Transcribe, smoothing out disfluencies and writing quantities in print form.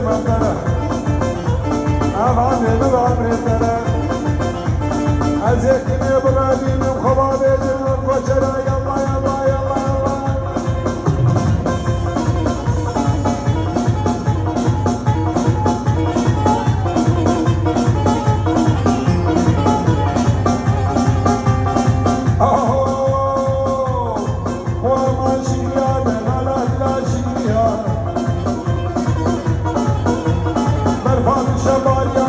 ممدرة أفعل بأمر الدرة أزيكني برادي من خبابي جنون فشرة يلا يلا يلا يلا Somebody